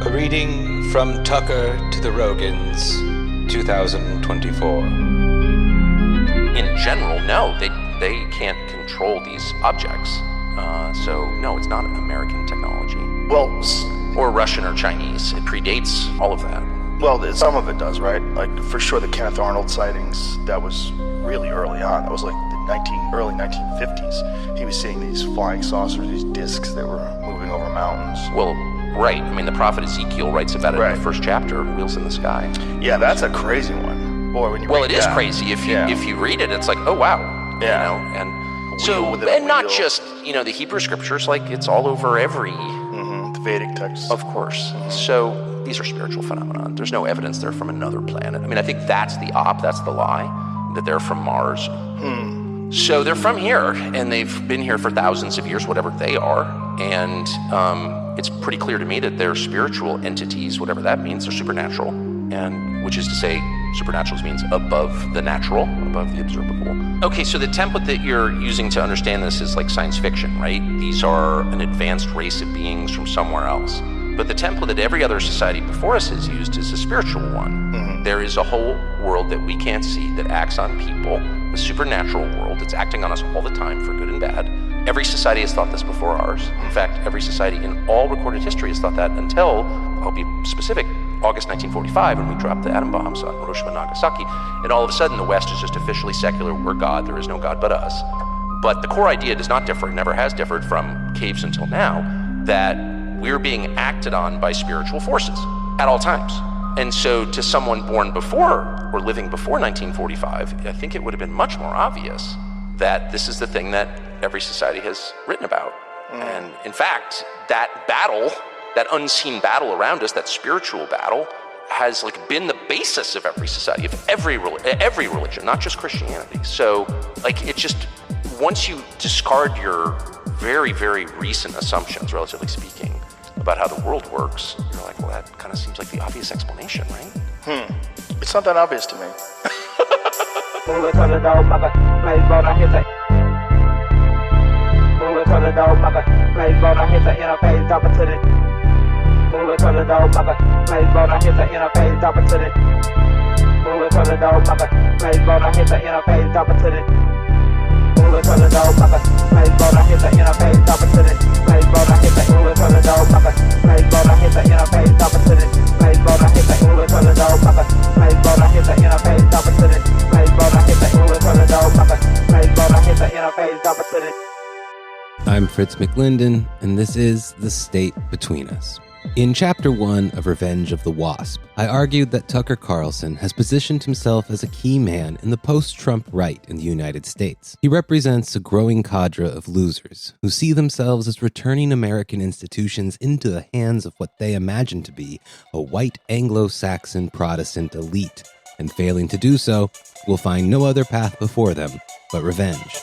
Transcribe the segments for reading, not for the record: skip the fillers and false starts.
A reading from Tucker to the Rogans, 2024. In general, no, they can't control these objects. So, no, it's not American technology. Well, or Russian or Chinese. It predates all of that. Well, some of it does, right? Like, for sure, the Kenneth Arnold sightings, that was really early on. That was like the early 1950s. He was seeing these flying saucers, these discs that were moving over mountains. Well, right. I mean, the prophet Ezekiel writes about it in the first chapter, Wheels in the Sky. Yeah, that's a crazy one. Boy, when you Well, it is crazy. If you read it, it's like, oh, wow. Yeah. You know, and so, and not just, the Hebrew scriptures, like, it's all over every... the Vedic texts. Of course. So these are spiritual phenomena. There's no evidence they're from another planet. I mean, I think that's the lie, that they're from Mars. So they're from here, and they've been here for thousands of years, whatever they are. And it's pretty clear to me that they're spiritual entities, whatever that means. They're supernatural, and which is to say, supernatural means above the natural, above the observable. Okay, so the template that you're using to understand this is like science fiction, right? These are an advanced race of beings from somewhere else. But the template that every other society before us has used is a spiritual one. There is a whole world that we can't see that acts on people, a supernatural world that's acting on us all the time for good and bad. Every society has thought this before ours. In fact, every society in all recorded history has thought that until, I'll be specific, August 1945, when we dropped the atom bombs on Hiroshima and Nagasaki, and all of a sudden the West is just officially secular. We're God. There is no God but us. But the core idea does not differ, never has differed from caves until now, that we're being acted on by spiritual forces at all times. And so to someone born before or living before 1945, I think it would have been much more obvious that this is the thing that every society has written about. And in fact, that battle, that unseen battle around us, that spiritual battle, has like been the basis of every society, of every religion, not just Christianity. So like it just, once you discard your very, very recent assumptions, relatively speaking, about how the world works, you're like, well, that kind of seems like the obvious explanation, right? It's not that obvious to me. I'm Fritz McLinden, and this is The State Between Us. In Chapter 1 of Revenge of the WASP, I argued that Tucker Carlson has positioned himself as a key man in the post-Trump right in the United States. He represents a growing cadre of losers who see themselves as returning American institutions into the hands of what they imagine to be a white Anglo-Saxon Protestant elite, and failing to do so, will find no other path before them but revenge.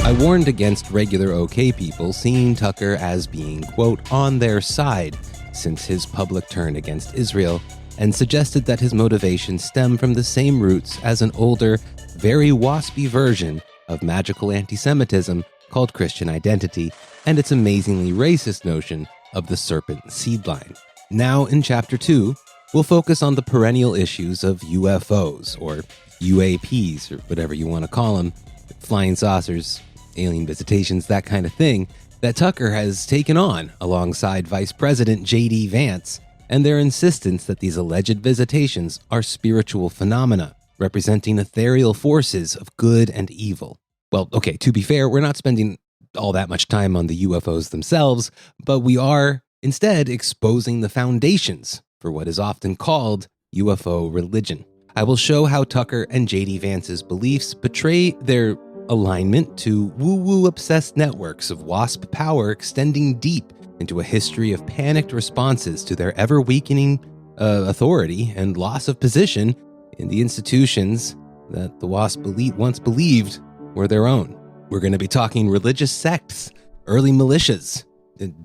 I warned against regular OK people seeing Tucker as being, quote, on their side since his public turn against Israel, and suggested that his motivations stem from the same roots as an older, very waspy version of magical anti-Semitism called Christian identity, and its amazingly racist notion of the serpent seed line. Now, in Chapter 2, we'll focus on the perennial issues of UFOs, or UAPs, or whatever you want to call them, flying saucers, alien visitations, that kind of thing, that Tucker has taken on alongside Vice President J.D. Vance, and their insistence that these alleged visitations are spiritual phenomena, representing ethereal forces of good and evil. Well, okay, to be fair, we're not spending all that much time on the UFOs themselves, but we are instead exposing the foundations for what is often called UFO religion. I will show how Tucker and J.D. Vance's beliefs betray their alignment to woo-woo obsessed networks of WASP power extending deep into a history of panicked responses to their ever-weakening authority and loss of position in the institutions that the WASP elite once believed were their own. We're going to be talking religious sects, early militias,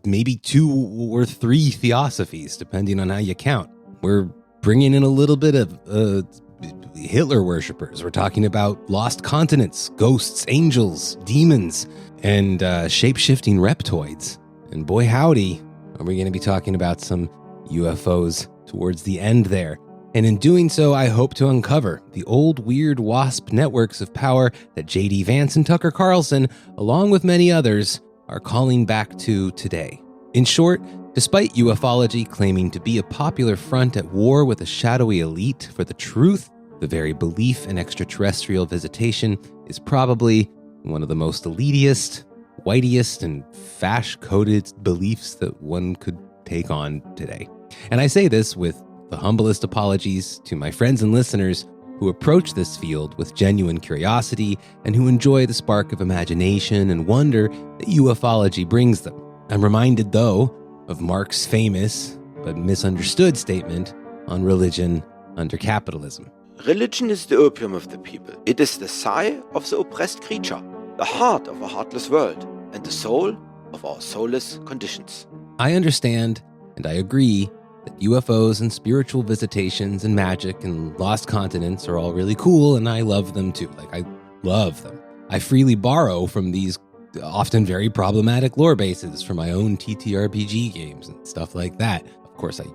maybe 2 or 3 theosophies, depending on how you count. We're bringing in a little bit of Hitler worshippers. We're talking about lost continents, ghosts, angels, demons, and shape-shifting reptoids. And boy howdy, We're going to be talking about some UFOs towards the end there. And in doing so, I hope to uncover the old weird WASP networks of power that J.D. Vance and Tucker Carlson, along with many others, are calling back to today. In short, despite UFOlogy claiming to be a popular front at war with a shadowy elite for the truth, the very belief in extraterrestrial visitation is probably one of the most elitist, whiteiest, and fash-coded beliefs that one could take on today. And I say this with the humblest apologies to my friends and listeners who approach this field with genuine curiosity and who enjoy the spark of imagination and wonder that UFOlogy brings them. I'm reminded, though, of Marx's famous but misunderstood statement on religion under capitalism. Religion is the opium of the people. It is the sigh of the oppressed creature, the heart of a heartless world, and the soul of our soulless conditions. I understand, and I agree, that UFOs and spiritual visitations and magic and lost continents are all really cool, and I love them too. I love them. I freely borrow from these often very problematic lore bases for my own TTRPG games and stuff like that. Of course, I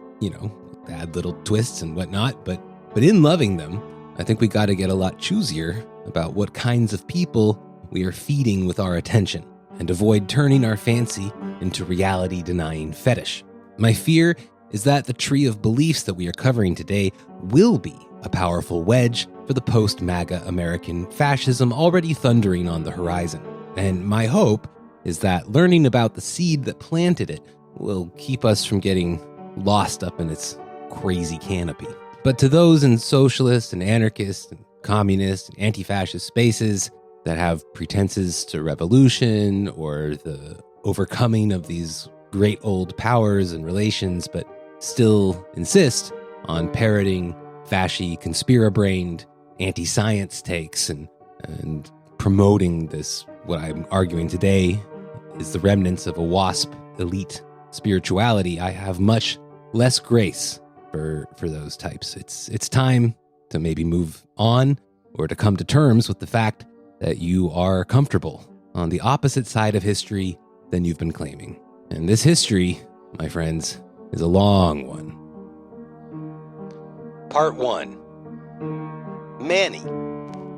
add little twists and whatnot, but in loving them, I think we got to get a lot choosier about what kinds of people we are feeding with our attention and avoid turning our fancy into reality-denying fetish. My fear is that the tree of beliefs that we are covering today will be a powerful wedge for the post-MAGA American fascism already thundering on the horizon. And my hope is that learning about the seed that planted it will keep us from getting lost up in its crazy canopy. But to those in socialist and anarchist and communist and anti-fascist spaces that have pretenses to revolution or the overcoming of these great old powers and relations, but still insist on parroting fashy, conspira-brained, anti-science takes and promoting this, what I'm arguing today is the remnants of a WASP elite spirituality, I have much less grace for those types. It's time to maybe move on or to come to terms with the fact that you are comfortable on the opposite side of history than you've been claiming. And this history, my friends, is a long one. Part 1. Manny,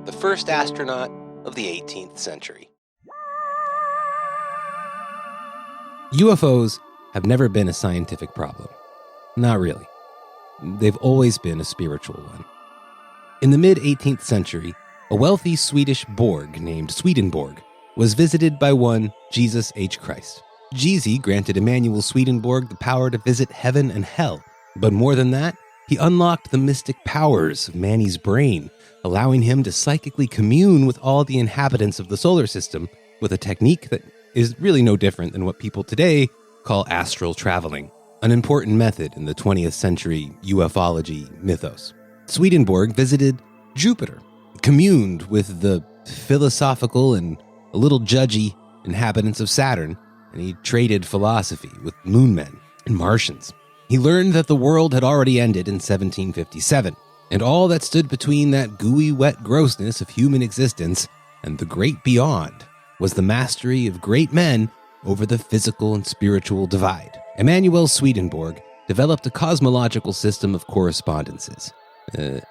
the first astronaut of the 18th century. UFOs have never been a scientific problem. Not really. They've always been a spiritual one. In the mid-18th century, a wealthy Swedish Borg named Swedenborg was visited by one Jesus H. Christ. Jeezy granted Emanuel Swedenborg the power to visit heaven and hell, but more than that, he unlocked the mystic powers of Manny's brain, allowing him to psychically commune with all the inhabitants of the solar system with a technique that is really no different than what people today call astral traveling, an important method in the 20th century ufology mythos. Swedenborg visited Jupiter, communed with the philosophical and a little judgy inhabitants of Saturn, and he traded philosophy with moonmen and Martians. He learned that the world had already ended in 1757, and all that stood between that gooey, wet grossness of human existence and the great beyond was the mastery of great men over the physical and spiritual divide. Emanuel Swedenborg developed a cosmological system of correspondences,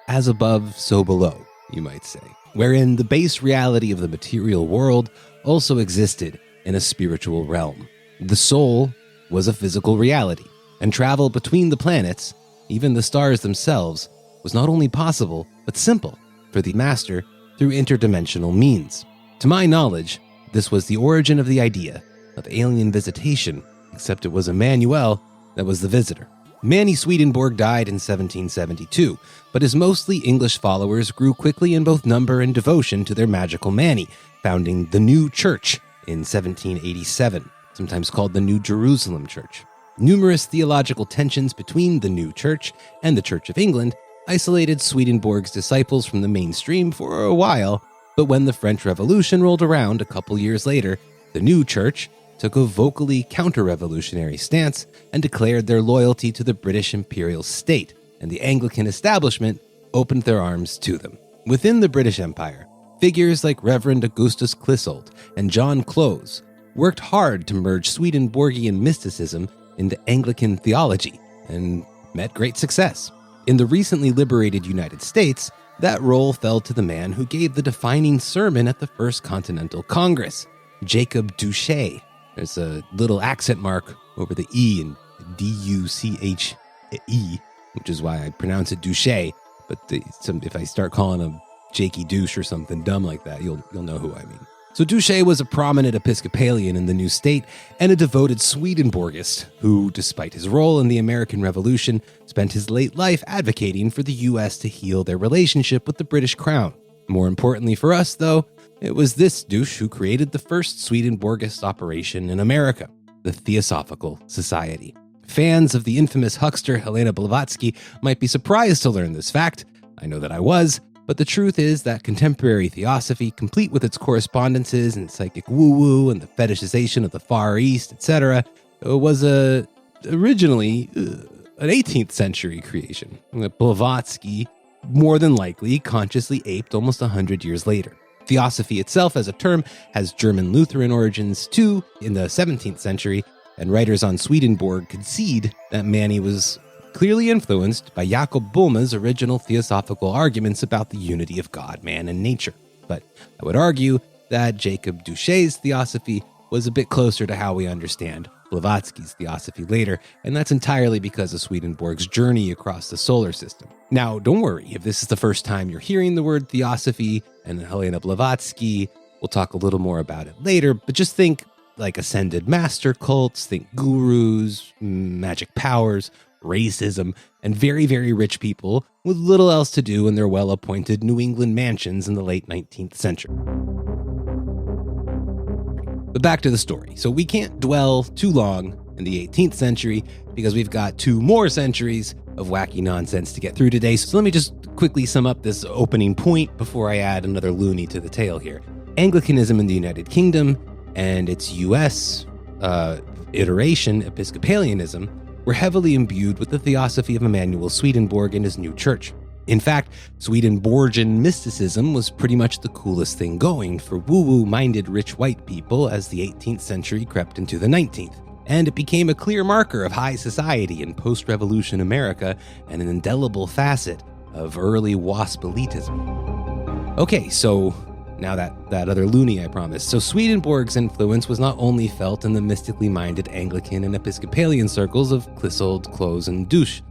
as above, so below, you might say, wherein the base reality of the material world also existed in a spiritual realm. The soul was a physical reality, and travel between the planets, even the stars themselves, was not only possible, but simple for the master through interdimensional means. To my knowledge, this was the origin of the idea of alien visitation, except it was Emmanuel that was the visitor. Manny Swedenborg died in 1772, but his mostly English followers grew quickly in both number and devotion to their magical Manny, founding the New Church in 1787, sometimes called the New Jerusalem Church. Numerous theological tensions between the New Church and the Church of England isolated Swedenborg's disciples from the mainstream for a while, but when the French Revolution rolled around a couple years later, the New Church took a vocally counter-revolutionary stance and declared their loyalty to the British imperial state, and the Anglican establishment opened their arms to them. Within the British Empire, figures like Reverend Augustus Clissold and John Close worked hard to merge Swedenborgian mysticism into Anglican theology and met great success. In the recently liberated United States, that role fell to the man who gave the defining sermon at the First Continental Congress, Jacob Duché. There's a little accent mark over the E in D-U-C-H-E, which is why I pronounce it Duché. But if I start calling him Jakey Douche or something dumb like that, you'll know who I mean. So Duché was a prominent Episcopalian in the new state and a devoted Swedenborgist who, despite his role in the American Revolution, spent his late life advocating for the U.S. to heal their relationship with the British Crown. More importantly for us, though, it was this douche who created the first Swedenborgist operation in America, the Theosophical Society. Fans of the infamous huckster Helena Blavatsky might be surprised to learn this fact. I know that I was. But the truth is that contemporary theosophy, complete with its correspondences and psychic woo-woo and the fetishization of the Far East, etc., was originally an 18th century creation that Blavatsky more than likely consciously aped almost 100 years later. Theosophy itself as a term has German Lutheran origins too in the 17th century, and writers on Swedenborg concede that Manny was clearly influenced by Jacob Boehme's original theosophical arguments about the unity of God, man, and nature. But I would argue that Jacob Duché's theosophy was a bit closer to how we understand Blavatsky's theosophy later, and that's entirely because of Swedenborg's journey across the solar system. Now, don't worry, if this is the first time you're hearing the word theosophy and Helena Blavatsky, we'll talk a little more about it later, but just think like ascended master cults, think gurus, magic powers, racism, and very, very rich people with little else to do in their well-appointed New England mansions in the late 19th century. But back to the story. So we can't dwell too long in the 18th century because we've got 2 more centuries of wacky nonsense to get through today. So let me just quickly sum up this opening point before I add another loony to the tale here. Anglicanism in the United Kingdom and its U.S. iteration, Episcopalianism, were heavily imbued with the theosophy of Emanuel Swedenborg and his new church. In fact, Swedenborgian mysticism was pretty much the coolest thing going for woo-woo-minded rich white people as the 18th century crept into the 19th, and it became a clear marker of high society in post-revolution America and an indelible facet of early WASP elitism. Okay, so now that other loony I promised. So Swedenborg's influence was not only felt in the mystically minded Anglican and Episcopalian circles of Clissold, Close, and Duché.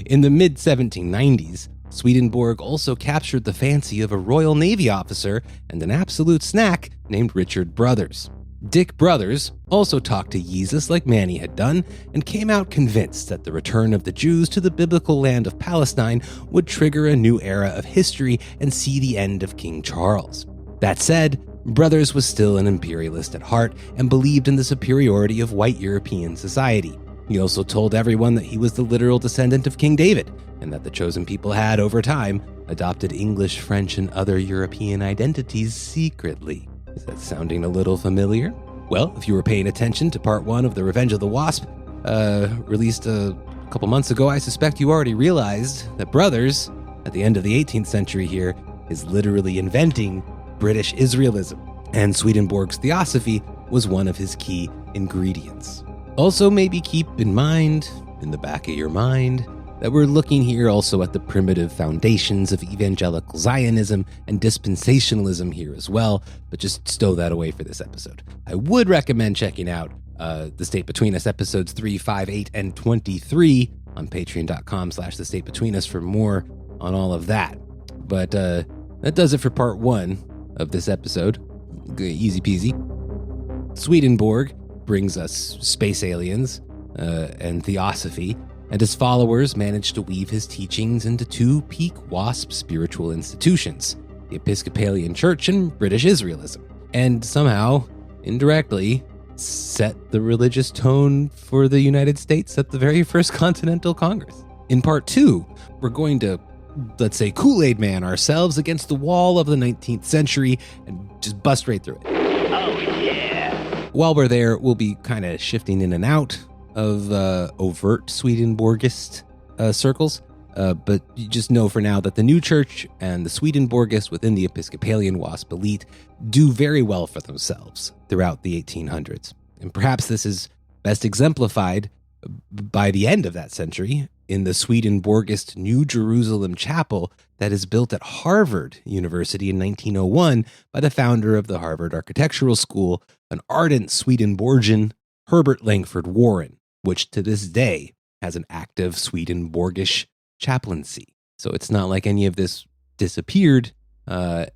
In the mid-1790s, Swedenborg also captured the fancy of a Royal Navy officer and an absolute snack named Richard Brothers. Dick Brothers also talked to Jesus like Manny had done and came out convinced that the return of the Jews to the biblical land of Palestine would trigger a new era of history and see the end of King Charles. That said, Brothers was still an imperialist at heart and believed in the superiority of white European society. He also told everyone that he was the literal descendant of King David and that the chosen people had, over time, adopted English, French, and other European identities secretly. Is that sounding a little familiar? Well, if you were paying attention to part 1 of The Revenge of the WASP, released a couple months ago, I suspect you already realized that Brothers, at the end of the 18th century here, is literally inventing British Israelism, and Swedenborg's theosophy was one of his key ingredients. Also, maybe keep in mind, in the back of your mind, that we're looking here also at the primitive foundations of evangelical Zionism and dispensationalism here as well, but just stow that away for this episode. I would recommend checking out The State Between Us episodes 3, 5, 8, and 23 on patreon.com/The State Between Us for more on all of that. But that does it for part 1 of this episode. Easy peasy. Swedenborg brings us space aliens and theosophy, and his followers managed to weave his teachings into 2 peak WASP spiritual institutions, the Episcopalian Church and British Israelism, and somehow, indirectly, set the religious tone for the United States at the very first Continental Congress. In part 2, we're going to, let's say, Kool-Aid Man ourselves against the wall of the 19th century and just bust right through it. While we're there, we'll be kind of shifting in and out of overt Swedenborgist circles, but you just know for now that the new church and the Swedenborgists within the Episcopalian WASP elite do very well for themselves throughout the 1800s. And perhaps this is best exemplified by the end of that century in the Swedenborgist New Jerusalem Chapel that is built at Harvard University in 1901 by the founder of the Harvard Architectural School, an ardent Swedenborgian, Herbert Langford Warren, which to this day has an active Swedenborgish chaplaincy. So it's not like any of this disappeared, and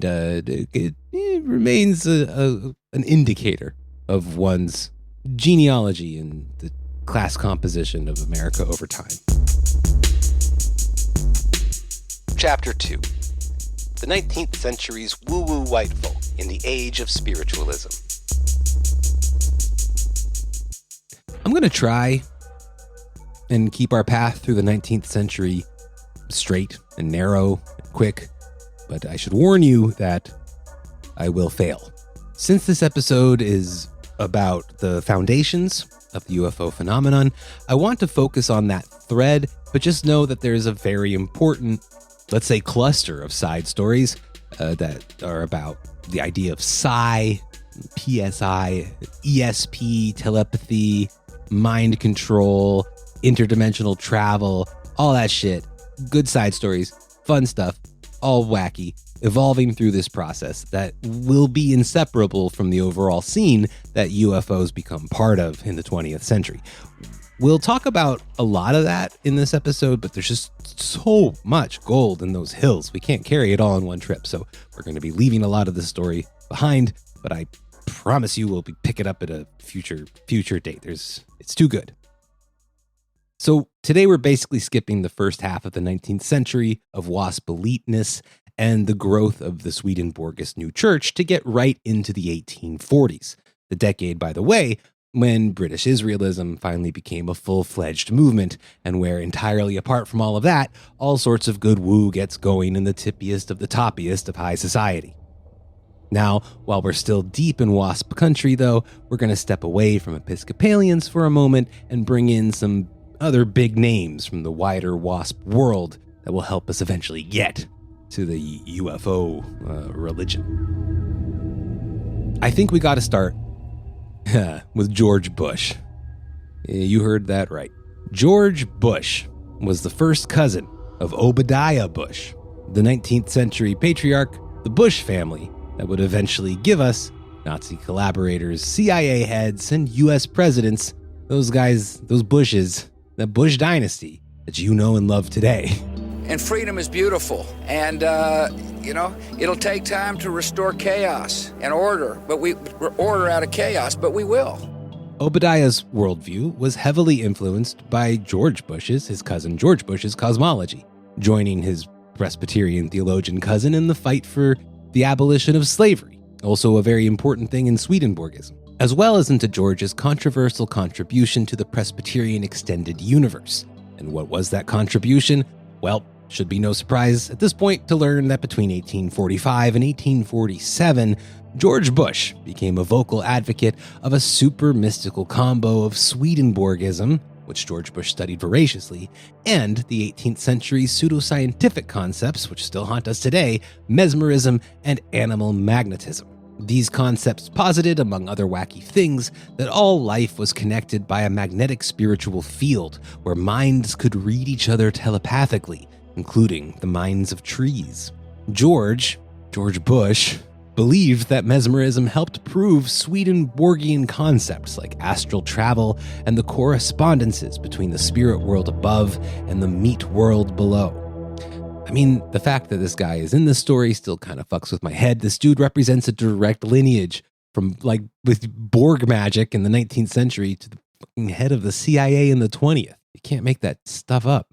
it remains an indicator of one's genealogy and the class composition of America over time. Chapter 2. The 19th century's woo-woo white folk in the age of spiritualism. I'm going to try and keep our path through the 19th century straight and narrow and quick, but I should warn you that I will fail. Since this episode is about the foundations of the UFO phenomenon, I want to focus on that thread, but just know that there's a very important, let's say, cluster of side stories that are about the idea of psi, PSI, ESP, telepathy, mind control, interdimensional travel, all that shit. Good side stories, fun stuff, all wacky, evolving through this process that will be inseparable from the overall scene that UFOs become part of in the 20th century. We'll talk about a lot of that in this episode, but there's just so much gold in those hills. We can't carry it all in one trip, so we're going to be leaving a lot of the story behind, but I promise you we'll pick it up at a future date. It's too good. So today we're basically skipping the first half of the 19th century of WASP eliteness and the growth of the Swedenborgist New Church to get right into the 1840s. The decade, by the way, when British Israelism finally became a full-fledged movement, and where entirely apart from all of that, all sorts of good woo gets going in the tippiest of the toppiest of high society. Now, while we're still deep in WASP country, though, we're going to step away from Episcopalians for a moment and bring in some other big names from the wider WASP world that will help us eventually get to the UFO religion. I think we got to start with George Bush. You heard that right. George Bush was the first cousin of Obadiah Bush, the 19th century patriarch, the Bush family, that would eventually give us Nazi collaborators, CIA heads, and US presidents, those guys, those Bushes, the Bush dynasty that you know and love today. And freedom is beautiful. And, it'll take time to restore chaos and order, but order out of chaos, but we will. Obadiah's worldview was heavily influenced by George Bush's, his cousin George Bush's cosmology, joining his Presbyterian theologian cousin in the fight for the abolition of slavery, also a very important thing in Swedenborgism, as well as into George's controversial contribution to the Presbyterian extended universe. And what was that contribution? Well, should be no surprise at this point to learn that between 1845 and 1847, George Bush became a vocal advocate of a super mystical combo of Swedenborgism, which George Bush studied voraciously, and the 18th century's pseudoscientific concepts, which still haunt us today, mesmerism and animal magnetism. These concepts posited, among other wacky things, that all life was connected by a magnetic spiritual field where minds could read each other telepathically, including the minds of trees. George Bush, believed that mesmerism helped prove Swedenborgian concepts like astral travel and the correspondences between the spirit world above and the meat world below. I mean, the fact that this guy is in this story still kind of fucks with my head. This dude represents a direct lineage from, with Borg magic in the 19th century to the fucking head of the CIA in the 20th. You can't make that stuff up.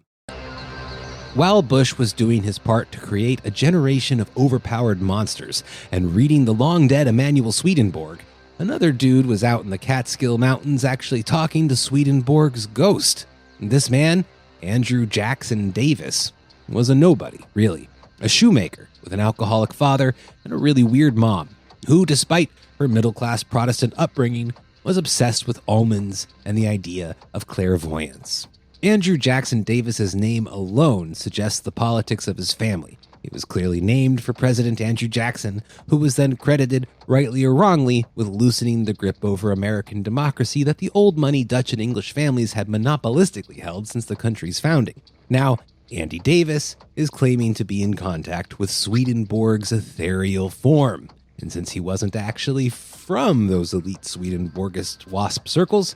While Bush was doing his part to create a generation of overpowered monsters and reading the long-dead Emanuel Swedenborg, another dude was out in the Catskill Mountains actually talking to Swedenborg's ghost. This man, Andrew Jackson Davis, was a nobody, really. A shoemaker with an alcoholic father and a really weird mom, who, despite her middle-class Protestant upbringing, was obsessed with almonds and the idea of clairvoyance. Andrew Jackson Davis's name alone suggests the politics of his family. He was clearly named for President Andrew Jackson, who was then credited, rightly or wrongly, with loosening the grip over American democracy that the old money Dutch and English families had monopolistically held since the country's founding. Now, Andy Davis is claiming to be in contact with Swedenborg's ethereal form. And since he wasn't actually from those elite Swedenborgist WASP circles,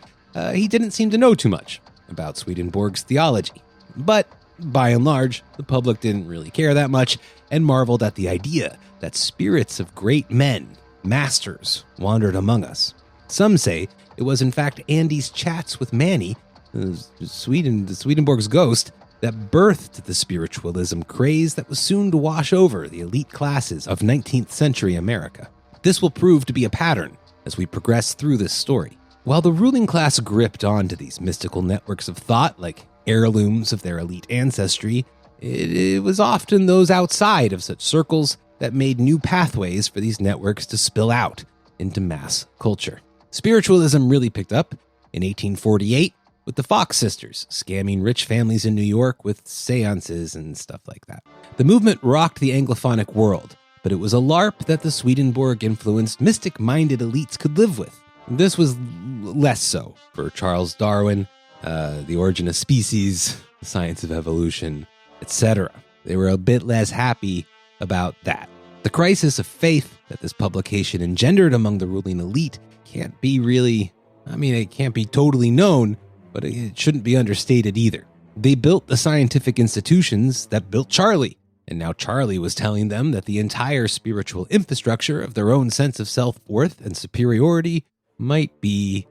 he didn't seem to know too much about Swedenborg's theology. But by and large, the public didn't really care that much and marveled at the idea that spirits of great men, masters, wandered among us. Some say it was in fact Andy's chats with Manny, the Swedenborg's ghost, that birthed the spiritualism craze that was soon to wash over the elite classes of 19th century America. This will prove to be a pattern as we progress through this story. While the ruling class gripped onto these mystical networks of thought like heirlooms of their elite ancestry, it was often those outside of such circles that made new pathways for these networks to spill out into mass culture. Spiritualism really picked up in 1848 with the Fox sisters scamming rich families in New York with seances and stuff like that. The movement rocked the Anglophonic world, but it was a LARP that the Swedenborg-influenced mystic-minded elites could live with. This was less so for Charles Darwin, The Origin of Species, The Science of Evolution, etc. They were a bit less happy about that. The crisis of faith that this publication engendered among the ruling elite can't be it can't be totally known, but it shouldn't be understated either. They built the scientific institutions that built Charlie, and now Charlie was telling them that the entire spiritual infrastructure of their own sense of self-worth and superiority might be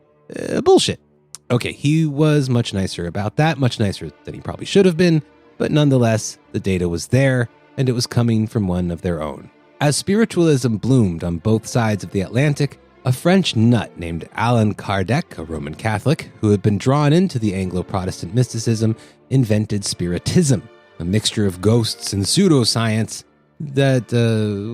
bullshit. Okay, he was much nicer about that, much nicer than he probably should have been, but nonetheless, the data was there, and it was coming from one of their own. As spiritualism bloomed on both sides of the Atlantic, a French nut named Allan Kardec, a Roman Catholic, who had been drawn into the Anglo-Protestant mysticism, invented Spiritism, a mixture of ghosts and pseudoscience that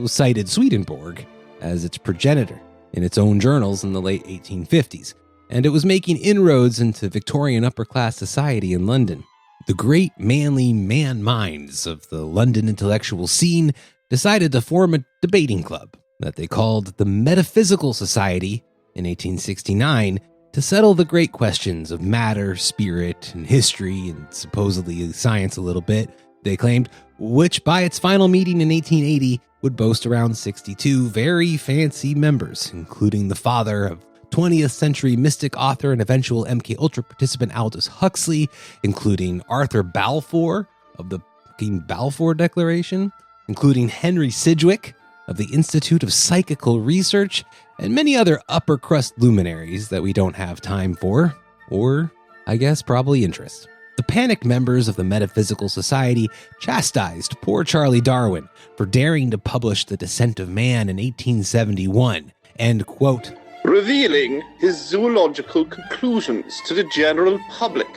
cited Swedenborg as its progenitor in its own journals in the late 1850s, and it was making inroads into Victorian upper-class society in London. The great manly man-minds of the London intellectual scene decided to form a debating club that they called the Metaphysical Society in 1869 to settle the great questions of matter, spirit, and history, and supposedly science a little bit, they claimed, which by its final meeting in 1880 would boast around 62 very fancy members, including the father of 20th century mystic author and eventual MK Ultra participant Aldous Huxley, including Arthur Balfour of the Balfour Declaration, including Henry Sidgwick of the Institute of Psychical Research, and many other upper crust luminaries that we don't have time for, or I guess probably interest. The panicked members of the Metaphysical Society chastised poor Charlie Darwin for daring to publish The Descent of Man in 1871, and, quote, revealing his zoological conclusions to the general public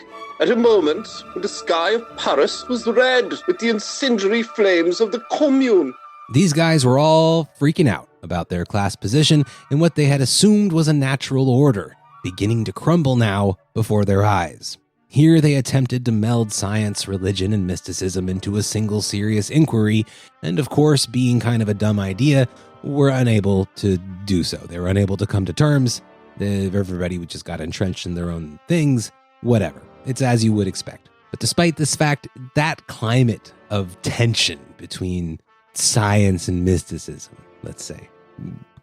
at a moment when the sky of Paris was red with the incendiary flames of the Commune. These guys were all freaking out about their class position in what they had assumed was a natural order, beginning to crumble now before their eyes. Here they attempted to meld science, religion, and mysticism into a single serious inquiry, and of course, being kind of a dumb idea, were unable to do so. They were unable to come to terms. Everybody just got entrenched in their own things, whatever. It's as you would expect. But despite this fact, that climate of tension between science and mysticism, let's say,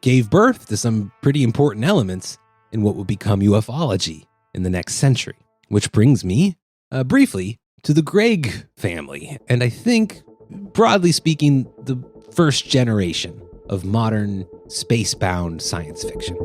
gave birth to some pretty important elements in what would become UFO-ology in the next century. Which brings me, briefly, to the Gregg family, and I think, broadly speaking, the first generation of modern space-bound science fiction.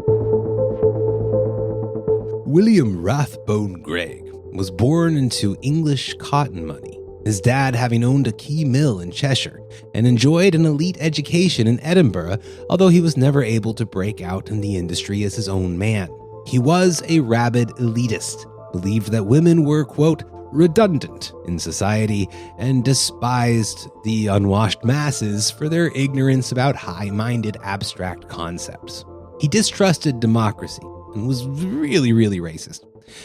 William Rathbone Gregg was born into English cotton money, his dad having owned a key mill in Cheshire and enjoyed an elite education in Edinburgh, although he was never able to break out in the industry as his own man. He was a rabid elitist, believed that women were, quote, redundant in society, and despised the unwashed masses for their ignorance about high-minded abstract concepts. He distrusted democracy and was really, really racist.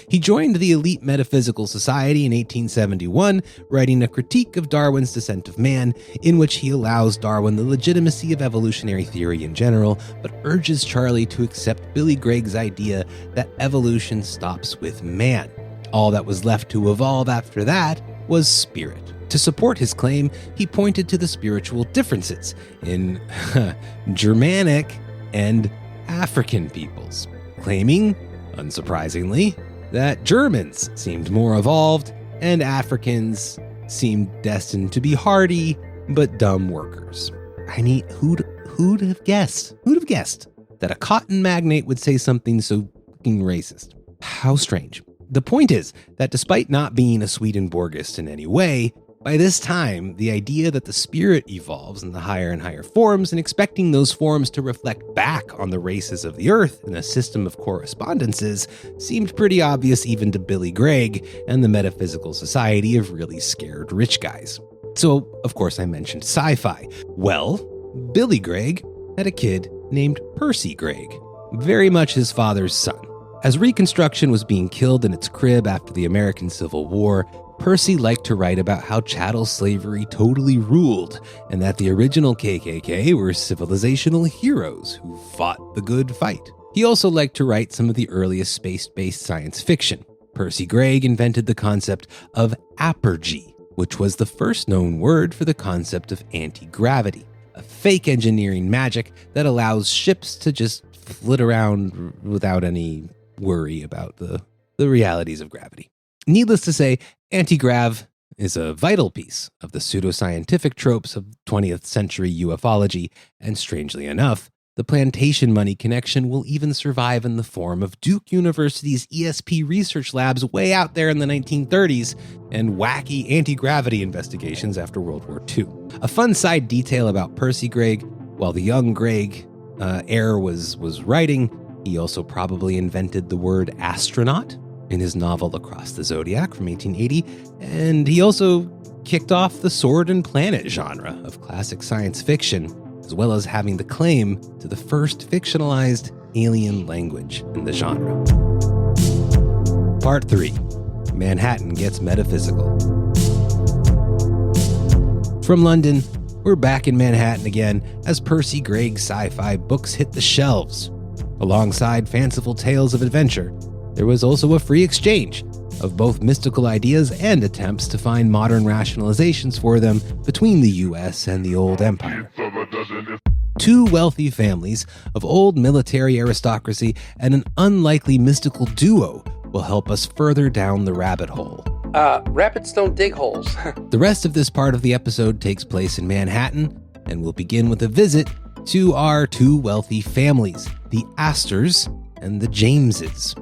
He joined the elite Metaphysical Society in 1871, writing a critique of Darwin's Descent of Man, in which he allows Darwin the legitimacy of evolutionary theory in general, but urges Charlie to accept Billy Gregg's idea that evolution stops with man. All that was left to evolve after that was spirit. To support his claim, he pointed to the spiritual differences in Germanic and African peoples, claiming, unsurprisingly, that Germans seemed more evolved and Africans seemed destined to be hardy but dumb workers. I mean, who'd have guessed? Who'd have guessed that a cotton magnate would say something so fucking racist? How strange. The point is that despite not being a Swedenborgist in any way, by this time, the idea that the spirit evolves in the higher and higher forms and expecting those forms to reflect back on the races of the earth in a system of correspondences seemed pretty obvious even to Billy Gregg and the Metaphysical Society of really scared rich guys. So, of course, I mentioned sci-fi. Well, Billy Gregg had a kid named Percy Gregg, very much his father's son. As Reconstruction was being killed in its crib after the American Civil War, Percy liked to write about how chattel slavery totally ruled, and that the original KKK were civilizational heroes who fought the good fight. He also liked to write some of the earliest space-based science fiction. Percy Gregg invented the concept of apergy, which was the first known word for the concept of anti-gravity, a fake engineering magic that allows ships to just flit around without any worry about the realities of gravity. Needless to say, anti-grav is a vital piece of the pseudoscientific tropes of 20th century UFOlogy, and strangely enough, the plantation money connection will even survive in the form of Duke University's ESP research labs way out there in the 1930s and wacky anti-gravity investigations after World War II. A fun side detail about Percy Gregg: while the young Gregg heir was writing, he also probably invented the word astronaut in his novel Across the Zodiac from 1880, and he also kicked off the sword and planet genre of classic science fiction, as well as having the claim to the first fictionalized alien language in the genre. Part 3. Manhattan gets metaphysical. From London, we're back in Manhattan again as Percy Gregg's sci-fi books hit the shelves. Alongside fanciful tales of adventure, there was also a free exchange of both mystical ideas and attempts to find modern rationalizations for them between the US and the old empire. Two wealthy families of old military aristocracy and an unlikely mystical duo will help us further down the rabbit hole. Rabbits don't dig holes. The rest of this part of the episode takes place in Manhattan, and we'll begin with a visit to our two wealthy families, the Astors and the Jameses.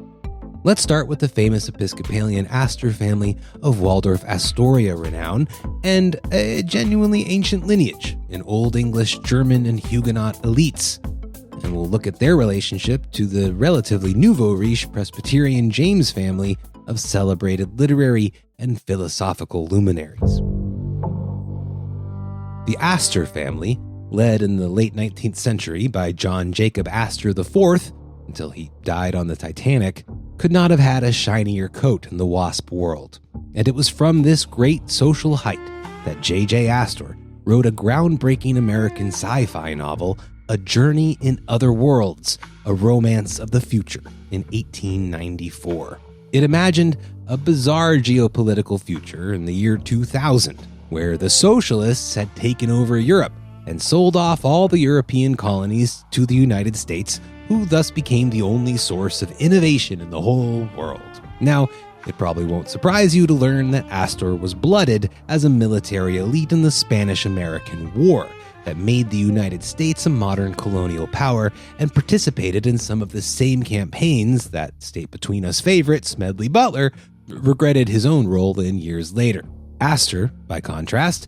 Let's start with the famous Episcopalian Astor family of Waldorf Astoria renown and a genuinely ancient lineage in Old English, German, and Huguenot elites. And we'll look at their relationship to the relatively nouveau riche Presbyterian James family of celebrated literary and philosophical luminaries. The Astor family, led in the late 19th century by John Jacob Astor IV, until he died on the Titanic, could not have had a shinier coat in the WASP world. And it was from this great social height that J.J. Astor wrote a groundbreaking American sci-fi novel, A Journey in Other Worlds, a Romance of the Future, in 1894. It imagined a bizarre geopolitical future in the year 2000, where the socialists had taken over Europe and sold off all the European colonies to the United States, who thus became the only source of innovation in the whole world. Now, it probably won't surprise you to learn that Astor was blooded as a military elite in the Spanish-American War that made the United States a modern colonial power and participated in some of the same campaigns that State Between Us favorite Smedley Butler regretted his own role in years later. Astor, by contrast,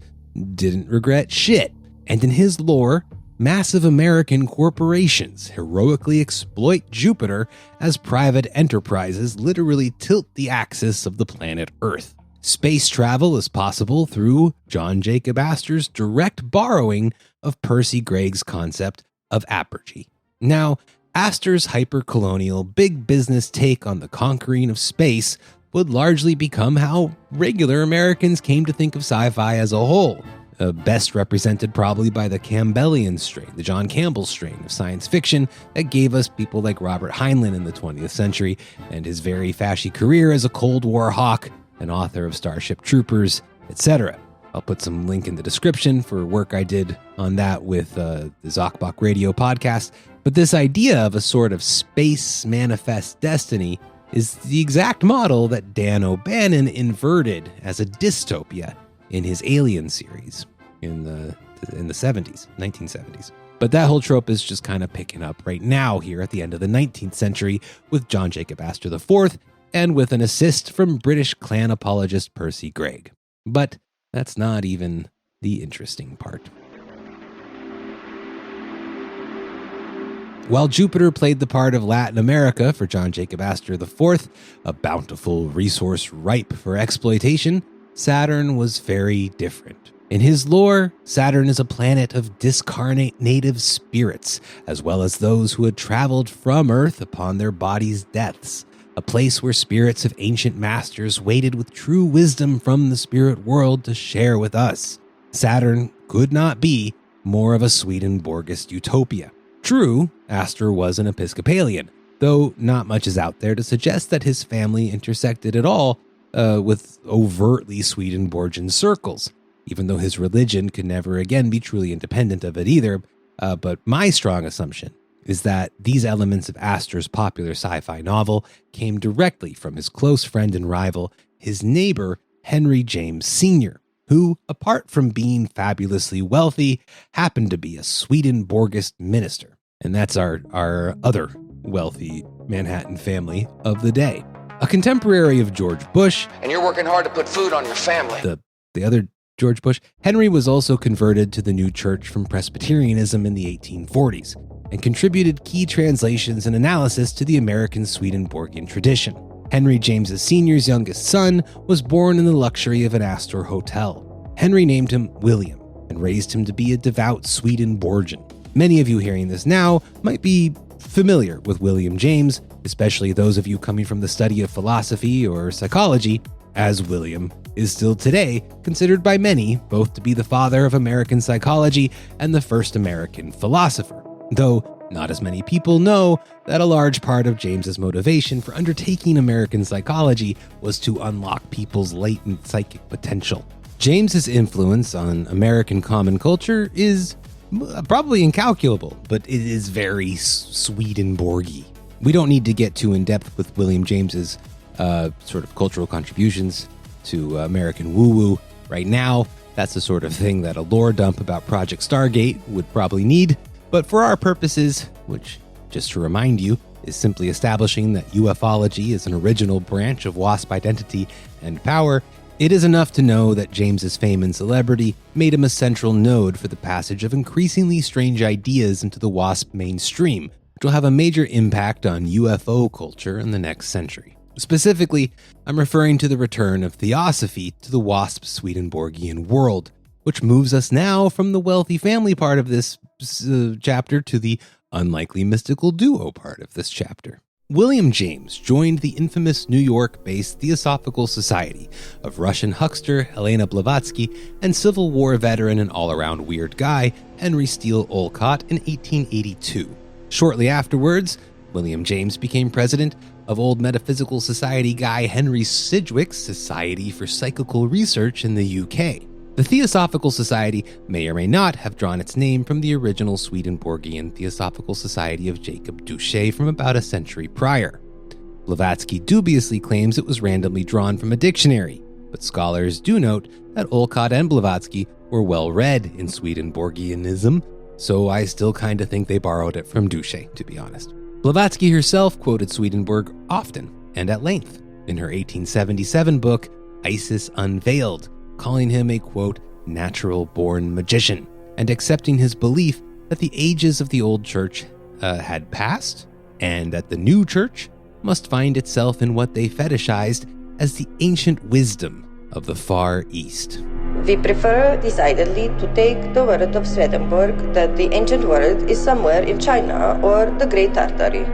didn't regret shit, and in his lore, massive American corporations heroically exploit Jupiter as private enterprises literally tilt the axis of the planet Earth. Space travel is possible through John Jacob Astor's direct borrowing of Percy Gregg's concept of apergy. Now, Astor's hyper-colonial, big business take on the conquering of space would largely become how regular Americans came to think of sci-fi as a whole, best represented probably by the Campbellian strain, the John Campbell strain of science fiction that gave us people like Robert Heinlein in the 20th century and his very fashy career as a Cold War hawk, an author of Starship Troopers, etc. I'll put some link in the description for work I did on that with the Zock Bock radio podcast. But this idea of a sort of space manifest destiny is the exact model that Dan O'Bannon inverted as a dystopia in his Alien series in the 1970s. But that whole trope is just kind of picking up right now here at the end of the 19th century with John Jacob Astor IV and with an assist from British Klan apologist Percy Gregg. But that's not even the interesting part. While Jupiter played the part of Latin America for John Jacob Astor IV, a bountiful resource ripe for exploitation, Saturn was very different. In his lore, Saturn is a planet of discarnate native spirits, as well as those who had traveled from Earth upon their bodies' deaths, a place where spirits of ancient masters waited with true wisdom from the spirit world to share with us. Saturn could not be more of a Swedenborgist utopia. True, Astor was an Episcopalian, though not much is out there to suggest that his family intersected at all with overtly Swedenborgian circles, even though his religion could never again be truly independent of it either. But my strong assumption is that these elements of Astor's popular sci-fi novel came directly from his close friend and rival, his neighbor, Henry James Sr., who, apart from being fabulously wealthy, happened to be a Swedenborgist minister. And that's our other wealthy Manhattan family of the day. A contemporary of George Bush. And you're working hard to put food on your family. The other George Bush. Henry was also converted to the new church from Presbyterianism in the 1840s and contributed key translations and analysis to the American Swedenborgian tradition. Henry James Sr.'s youngest son was born in the luxury of an Astor hotel. Henry named him William and raised him to be a devout Swedenborgian. Many of you hearing this now might be familiar with William James, especially those of you coming from the study of philosophy or psychology, as William is still today considered by many both to be the father of American psychology and the first American philosopher. Though not as many people know that a large part of James's motivation for undertaking American psychology was to unlock people's latent psychic potential. James's influence on American common culture is probably incalculable, but it is very Swedenborgy. We don't need to get too in-depth with William James's sort of cultural contributions to American woo-woo right now. That's the sort of thing that a lore dump about Project Stargate would probably need. But for our purposes, which, just to remind you, is simply establishing that UFO-ology is an original branch of WASP identity and power, it is enough to know that James's fame and celebrity made him a central node for the passage of increasingly strange ideas into the WASP mainstream, which will have a major impact on UFO culture in the next century. Specifically, I'm referring to the return of Theosophy to the WASP Swedenborgian world, which moves us now from the wealthy family part of this chapter to the unlikely mystical duo part of this chapter. William James joined the infamous New York-based Theosophical Society of Russian huckster Helena Blavatsky and Civil War veteran and all-around weird guy Henry Steele Olcott in 1882. Shortly afterwards, William James became president of Old Metaphysical Society guy Henry Sidgwick's Society for Psychical Research in the UK. The Theosophical Society may or may not have drawn its name from the original Swedenborgian Theosophical Society of Jacob Duché from about a century prior. Blavatsky dubiously claims it was randomly drawn from a dictionary, but scholars do note that Olcott and Blavatsky were well read in Swedenborgianism, so I still kinda think they borrowed it from Duché, to be honest. Blavatsky herself quoted Swedenborg often and at length in her 1877 book, Isis Unveiled, calling him a, quote, natural-born magician, and accepting his belief that the ages of the old church had passed, and that the new church must find itself in what they fetishized as the ancient wisdom of the Far East. We prefer decidedly to take the word of Swedenborg that the ancient world is somewhere in China or the Great Tartary.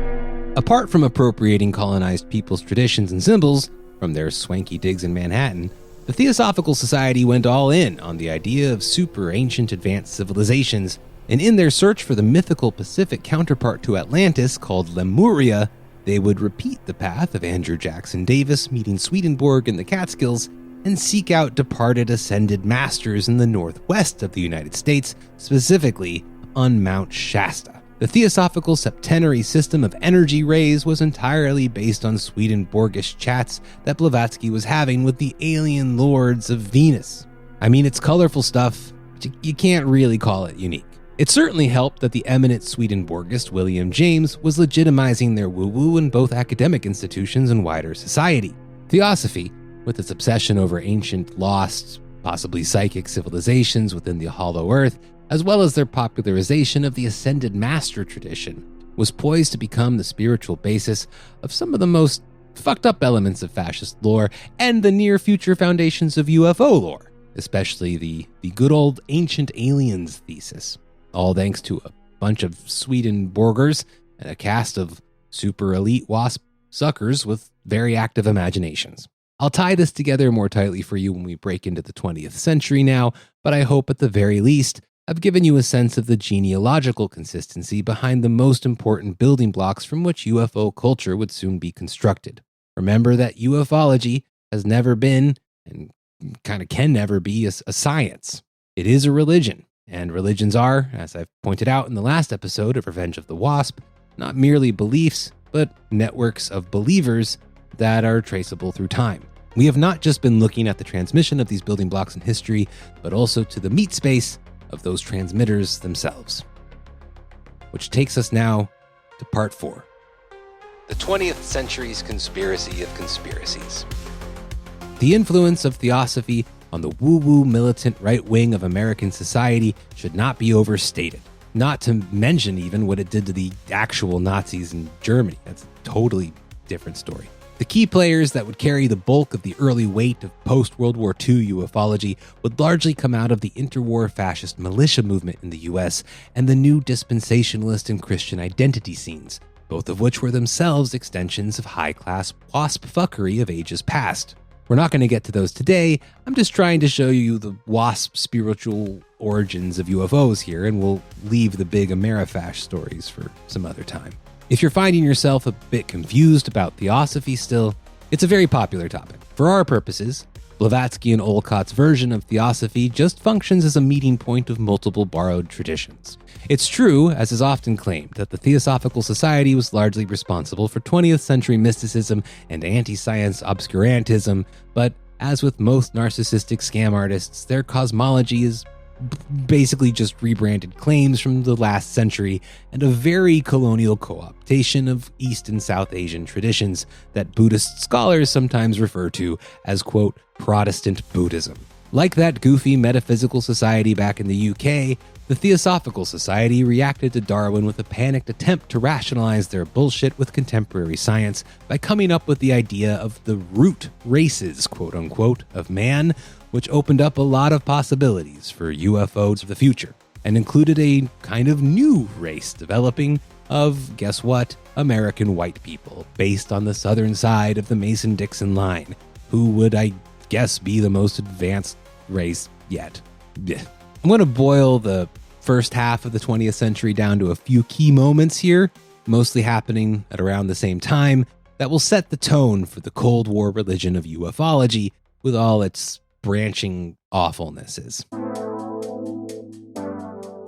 Apart from appropriating colonized people's traditions and symbols from their swanky digs in Manhattan, the Theosophical Society went all in on the idea of super ancient advanced civilizations, and in their search for the mythical Pacific counterpart to Atlantis called Lemuria, they would repeat the path of Andrew Jackson Davis meeting Swedenborg in the Catskills and seek out departed ascended masters in the northwest of the United States, specifically on Mount Shasta. The Theosophical septenary system of energy rays was entirely based on Swedenborgish chats that Blavatsky was having with the alien lords of Venus. I mean, it's colorful stuff, but you can't really call it unique. It certainly helped that the eminent Swedenborgist William James was legitimizing their woo-woo in both academic institutions and wider society. Theosophy, with its obsession over ancient, lost, possibly psychic civilizations within the hollow earth, as well as their popularization of the ascended master tradition, was poised to become the spiritual basis of some of the most fucked up elements of fascist lore and the near future foundations of UFO lore, especially the good old ancient aliens thesis. All thanks to a bunch of Swedenborgers and a cast of super elite WASP suckers with very active imaginations. I'll tie this together more tightly for you when we break into the 20th century now, but I hope at the very least I've given you a sense of the genealogical consistency behind the most important building blocks from which UFO culture would soon be constructed. Remember that UFO-ology has never been, and kind of can never be, a science. It is a religion, and religions are, as I've pointed out in the last episode of Revenge of the WASP, not merely beliefs, but networks of believers that are traceable through time. We have not just been looking at the transmission of these building blocks in history, but also to the meat space of those transmitters themselves. Which takes us now to part 4. The 20th century's conspiracy of conspiracies. The influence of Theosophy on the woo-woo militant right wing of American society should not be overstated. Not to mention even what it did to the actual Nazis in Germany. That's a totally different story. The key players that would carry the bulk of the early weight of post-World War II ufology would largely come out of the interwar fascist militia movement in the US and the new dispensationalist and Christian identity scenes, both of which were themselves extensions of high-class WASP fuckery of ages past. We're not going to get to those today. I'm just trying to show you the WASP spiritual origins of UFOs here, and we'll leave the big Amerifash stories for some other time. If you're finding yourself a bit confused about Theosophy still, it's a very popular topic. For our purposes, Blavatsky and Olcott's version of Theosophy just functions as a meeting point of multiple borrowed traditions. It's true, as is often claimed, that the Theosophical Society was largely responsible for 20th century mysticism and anti-science obscurantism, but as with most narcissistic scam artists, their cosmology is basically just rebranded claims from the last century and a very colonial co-optation of East and South Asian traditions that Buddhist scholars sometimes refer to as, quote, Protestant Buddhism. Like that goofy metaphysical society back in the UK, the Theosophical Society reacted to Darwin with a panicked attempt to rationalize their bullshit with contemporary science by coming up with the idea of the root races, quote unquote, of man, which opened up a lot of possibilities for UFOs of the future, and included a kind of new race developing of, guess what, American white people, based on the southern side of the Mason-Dixon line, who would, I guess, be the most advanced race yet. I'm going to boil the first half of the 20th century down to a few key moments here, mostly happening at around the same time, that will set the tone for the Cold War religion of UFOlogy with all its branching awfulnesses.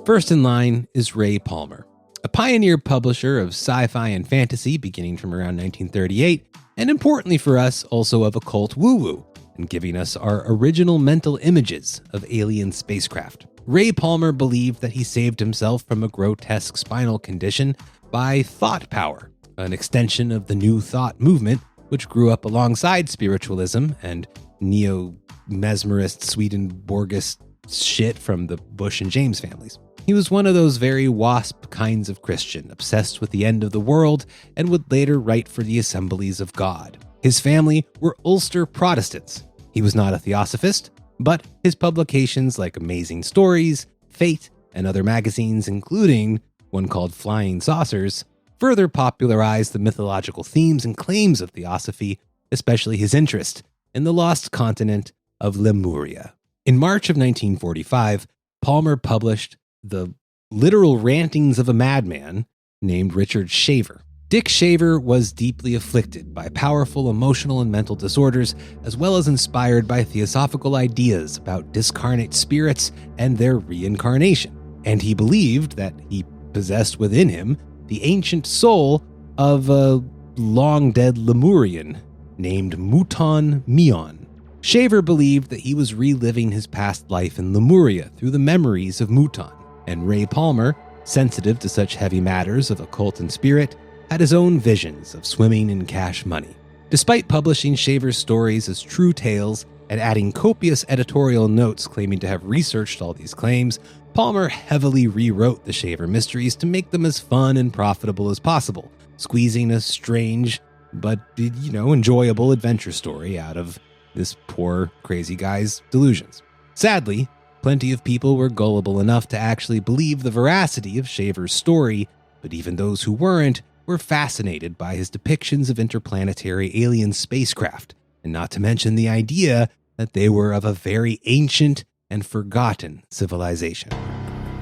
First in line is Ray Palmer, a pioneer publisher of sci-fi and fantasy beginning from around 1938, and importantly for us, also of occult woo-woo, and giving us our original mental images of alien spacecraft. Ray Palmer believed that he saved himself from a grotesque spinal condition by thought power, an extension of the New Thought movement, which grew up alongside spiritualism and neo-mesmerist Swedenborgist shit from the Bush and James families. He was one of those very WASP kinds of Christian, obsessed with the end of the world, and would later write for the Assemblies of God. His family were Ulster Protestants. He was not a theosophist, But his publications like Amazing Stories, Fate, and other magazines, including one called Flying Saucers, further popularized the mythological themes and claims of Theosophy, especially his interest in the lost continent of Lemuria. In March of 1945, Palmer published the literal rantings of a madman named Richard Shaver. Dick Shaver was deeply afflicted by powerful emotional and mental disorders, as well as inspired by theosophical ideas about discarnate spirits and their reincarnation. And he believed that he possessed within him the ancient soul of a long-dead Lemurian named Muton Mion. Shaver believed that he was reliving his past life in Lemuria through the memories of Muton, and Ray Palmer, sensitive to such heavy matters of occult and spirit, had his own visions of swimming in cash money. Despite publishing Shaver's stories as true tales and adding copious editorial notes claiming to have researched all these claims, Palmer heavily rewrote the Shaver mysteries to make them as fun and profitable as possible, squeezing a strange but, enjoyable adventure story out of this poor, crazy guy's delusions. Sadly, plenty of people were gullible enough to actually believe the veracity of Shaver's story, but even those who weren't were fascinated by his depictions of interplanetary alien spacecraft, and not to mention the idea that they were of a very ancient and forgotten civilization.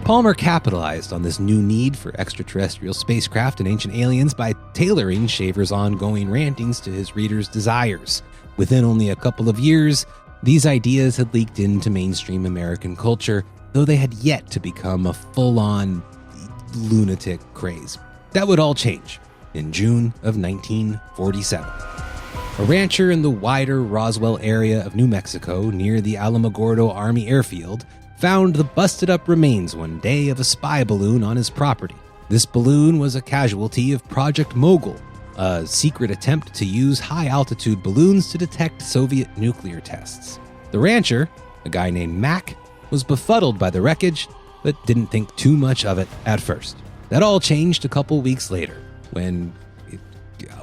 Palmer capitalized on this new need for extraterrestrial spacecraft and ancient aliens by tailoring Shaver's ongoing rantings to his readers' desires. Within only a couple of years, these ideas had leaked into mainstream American culture, though they had yet to become a full-on lunatic craze. That would all change in June of 1947. A rancher in the wider Roswell area of New Mexico, near the Alamogordo Army Airfield, found the busted-up remains one day of a spy balloon on his property. This balloon was a casualty of Project Mogul, a secret attempt to use high-altitude balloons to detect Soviet nuclear tests. The rancher, a guy named Mac, was befuddled by the wreckage, but didn't think too much of it at first. That all changed a couple weeks later, when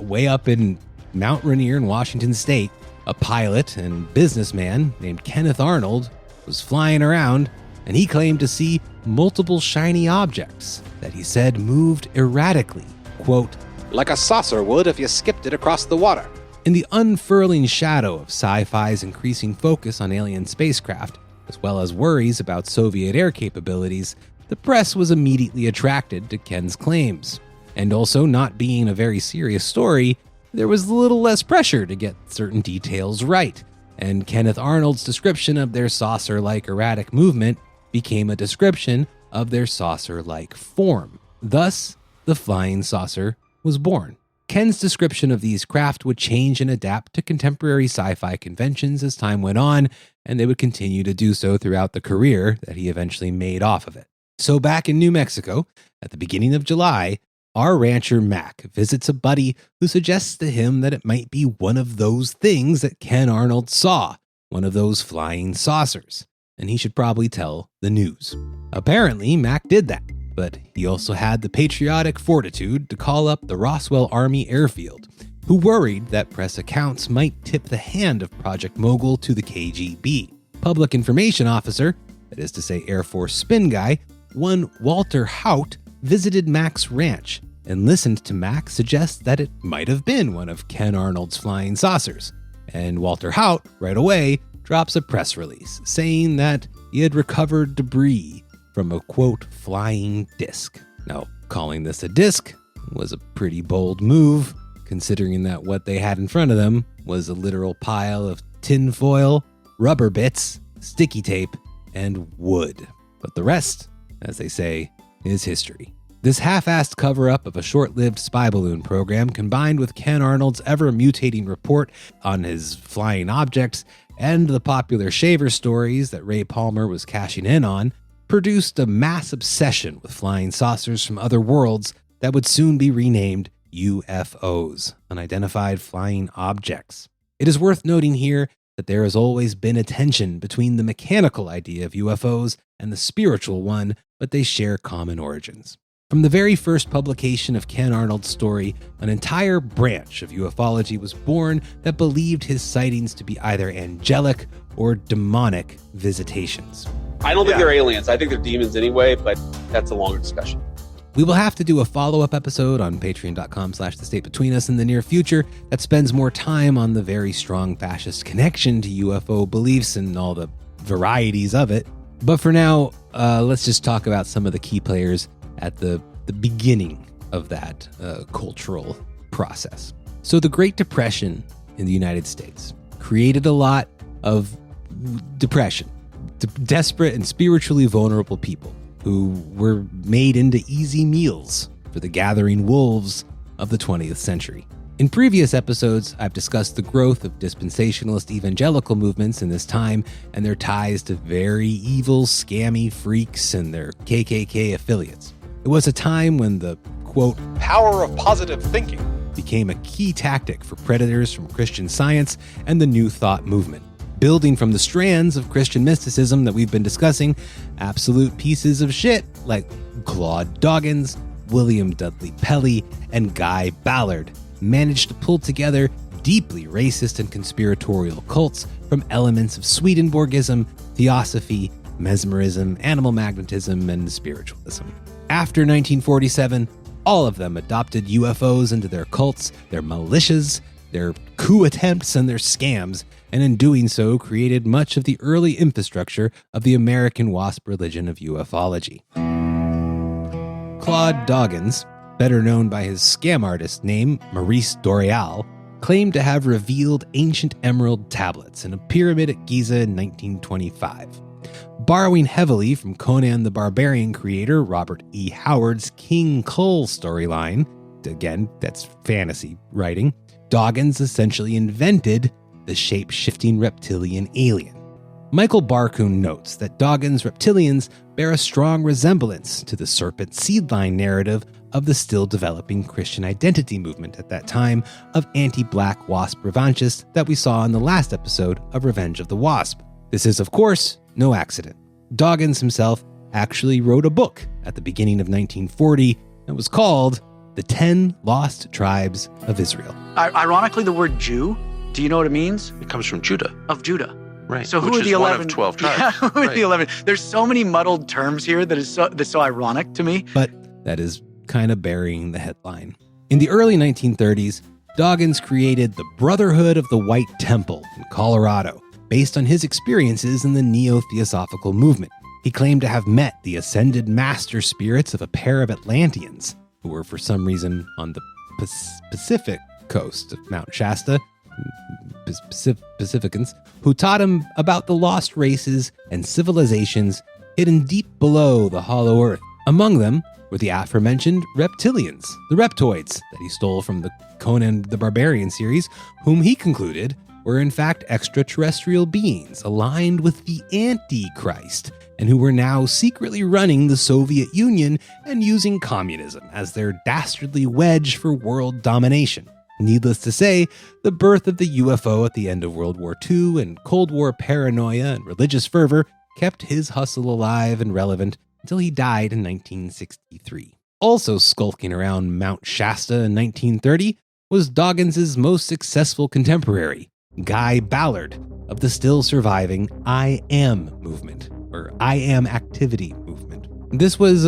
way up in Mount Rainier in Washington State, a pilot and businessman named Kenneth Arnold was flying around, and he claimed to see multiple shiny objects that he said moved erratically, quote, like a saucer would if you skipped it across the water. In the unfurling shadow of sci-fi's increasing focus on alien spacecraft, as well as worries about Soviet air capabilities, the press was immediately attracted to Ken's claims. And also, not being a very serious story, there was a little less pressure to get certain details right, and Kenneth Arnold's description of their saucer-like erratic movement became a description of their saucer-like form. Thus, the flying saucer was born. Ken's description of these craft would change and adapt to contemporary sci-fi conventions as time went on, and they would continue to do so throughout the career that he eventually made off of it. So back in New Mexico, at the beginning of July, our rancher Mac visits a buddy who suggests to him that it might be one of those things that Ken Arnold saw, one of those flying saucers, and he should probably tell the news. Apparently, Mac did that, but he also had the patriotic fortitude to call up the Roswell Army Airfield, who worried that press accounts might tip the hand of Project Mogul to the KGB. Public Information Officer, that is to say Air Force spin guy, one Walter Haut, visited Mac's ranch and listened to Mac suggest that it might have been one of Ken Arnold's flying saucers. And Walter Haut, right away, drops a press release saying that he had recovered debris from a, quote, flying disc. Now, calling this a disc was a pretty bold move, considering that what they had in front of them was a literal pile of tin foil, rubber bits, sticky tape, and wood. But the rest, as they say, is history. This half-assed cover-up of a short-lived spy balloon program, combined with Ken Arnold's ever-mutating report on his flying objects and the popular Shaver stories that Ray Palmer was cashing in on, produced a mass obsession with flying saucers from other worlds that would soon be renamed UFOs, unidentified flying objects. It is worth noting here that there has always been a tension between the mechanical idea of UFOs and the spiritual one, but they share common origins. From the very first publication of Ken Arnold's story, an entire branch of ufology was born that believed his sightings to be either angelic or demonic visitations. I don't think they're aliens. I think they're demons anyway, but that's a longer discussion. We will have to do a follow-up episode on patreon.com/thestateBetweenus in the near future that spends more time on the very strong fascist connection to UFO beliefs and all the varieties of it. But for now, let's just talk about some of the key players at the beginning of that cultural process. So the Great Depression in the United States created a lot of depression, desperate and spiritually vulnerable people who were made into easy meals for the gathering wolves of the 20th century. In previous episodes, I've discussed the growth of dispensationalist evangelical movements in this time and their ties to very evil, scammy freaks and their KKK affiliates. It was a time when the, quote, power of positive thinking became a key tactic for predators from Christian Science and the New Thought movement. Building from the strands of Christian mysticism that we've been discussing, absolute pieces of shit like Claude Doggins, William Dudley Pelley, and Guy Ballard managed to pull together deeply racist and conspiratorial cults from elements of Swedenborgism, theosophy, mesmerism, animal magnetism, and spiritualism. After 1947, all of them adopted UFOs into their cults, their militias, their coup attempts, and their scams, and in doing so created much of the early infrastructure of the American WASP religion of UFO-ology. Claude Doggins, better known by his scam artist name Maurice Doreal, claimed to have revealed ancient emerald tablets in a pyramid at Giza in 1925. Borrowing heavily from Conan the Barbarian creator Robert E. Howard's King Kull storyline, again, that's fantasy writing, Doggins essentially invented the shape-shifting reptilian alien. Michael Barkun notes that Doggins' reptilians bear a strong resemblance to the serpent seedline narrative of the still-developing Christian identity movement at that time of anti-black WASP revanchists that we saw in the last episode of Revenge of the Wasp. This is, of course, no accident. Doggins himself actually wrote a book at the beginning of 1940 that was called The 10 Lost Tribes of Israel. Ironically, the word Jew, do you know what it means? It comes from Judah. Of Judah. Right. So who Which are the is 11? One of 12 tribes. Yeah, who are the 11? There's so many muddled terms here that's so ironic to me. But that is kind of burying the headline. In the early 1930s, Doggins created the Brotherhood of the White Temple in Colorado, based on his experiences in the Neo-Theosophical movement. He claimed to have met the ascended master spirits of a pair of Atlanteans, who were for some reason on the Pacific coast of Mount Shasta, Pacificans, who taught him about the lost races and civilizations hidden deep below the hollow earth. Among them were the aforementioned reptilians, the reptoids that he stole from the Conan the Barbarian series, whom he concluded were in fact extraterrestrial beings aligned with the Antichrist, and who were now secretly running the Soviet Union and using communism as their dastardly wedge for world domination. Needless to say, the birth of the UFO at the end of World War II and Cold War paranoia and religious fervor kept his hustle alive and relevant until he died in 1963. Also skulking around Mount Shasta in 1930 was Doggins' most successful contemporary, Guy Ballard, of the still surviving I Am movement, or I Am activity movement. This was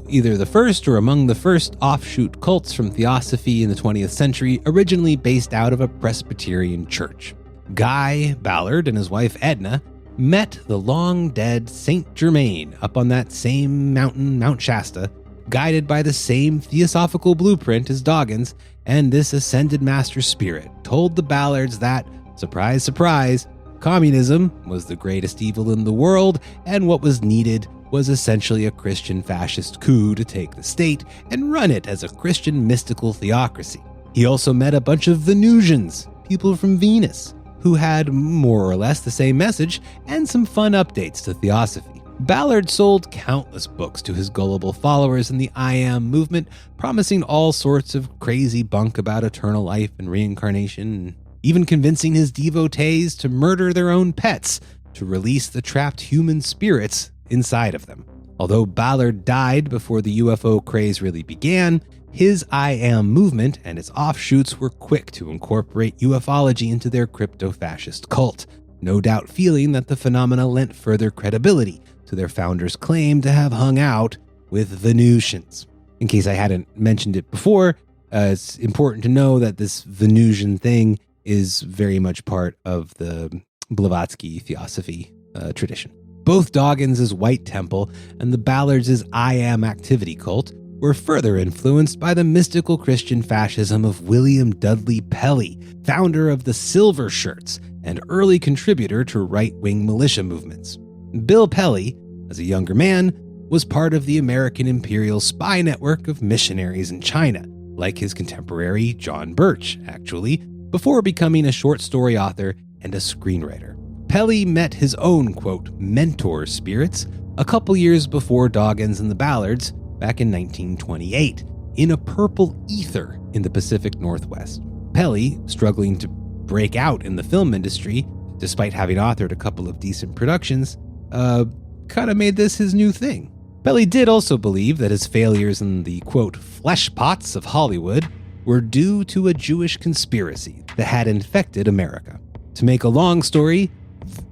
either the first or among the first offshoot cults from Theosophy in the 20th century, originally based out of a Presbyterian church. Guy Ballard and his wife Edna met the long-dead Saint Germain up on that same mountain, Mount Shasta, guided by the same theosophical blueprint as Doggins, and this ascended master spirit told the Ballards that, surprise, surprise, communism was the greatest evil in the world, and what was needed was essentially a Christian fascist coup to take the state and run it as a Christian mystical theocracy. He also met a bunch of Venusians, people from Venus, who had more or less the same message and some fun updates to Theosophy. Ballard sold countless books to his gullible followers in the I Am movement, promising all sorts of crazy bunk about eternal life and reincarnation, even convincing his devotees to murder their own pets to release the trapped human spirits inside of them. Although Ballard died before the UFO craze really began, his I Am movement and its offshoots were quick to incorporate UFO-ology into their crypto-fascist cult. no doubt feeling that the phenomena lent further credibility to their founders' claim to have hung out with Venusians. In case I hadn't mentioned it before, it's important to know that this Venusian thing is very much part of the Blavatsky Theosophy tradition. Both Doggins' White Temple and the Ballards' I Am Activity cult were further influenced by the mystical Christian fascism of William Dudley Pelley, founder of the Silver Shirts and early contributor to right-wing militia movements. Bill Pelley, as a younger man, was part of the American imperial spy network of missionaries in China, like his contemporary John Birch, actually, before becoming a short story author and a screenwriter. Pelley met his own, quote, mentor spirits a couple years before Doggins and the Ballards, back in 1928, in a purple ether in the Pacific Northwest. Pelley, struggling to break out in the film industry, despite having authored a couple of decent productions, kind of made this his new thing. Pelley did also believe that his failures in the, quote, flesh pots of Hollywood were due to a Jewish conspiracy that had infected America. To make a long story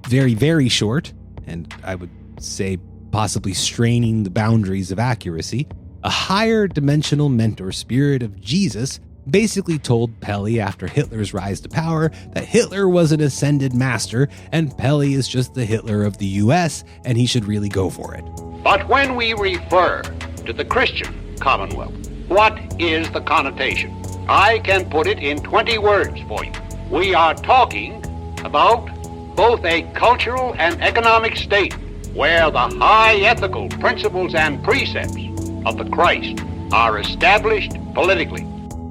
very, very short, and I would say possibly straining the boundaries of accuracy, a higher dimensional mentor spirit of Jesus basically told Pelley after Hitler's rise to power that Hitler was an ascended master and Pelley is just the Hitler of the US and he should really go for it. But when we refer to the Christian Commonwealth, what is the connotation? I can put it in 20 words for you. We are talking about both a cultural and economic state where the high ethical principles and precepts of the Christ are established politically.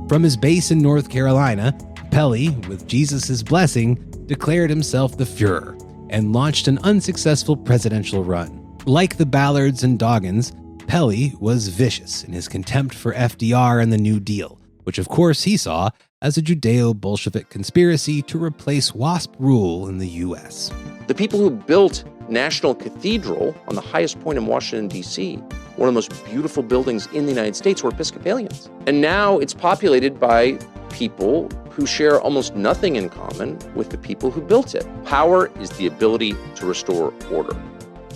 From his base in North Carolina, Pelley, with Jesus' blessing, declared himself the Führer and launched an unsuccessful presidential run. Like the Ballards and Doggins, Pelley was vicious in his contempt for FDR and the New Deal, which of course he saw as a Judeo-Bolshevik conspiracy to replace WASP rule in the US. The people who built National Cathedral on the highest point in Washington, D.C., one of the most beautiful buildings in the United States, were Episcopalians. And now it's populated by people who share almost nothing in common with the people who built it. Power is the ability to restore order.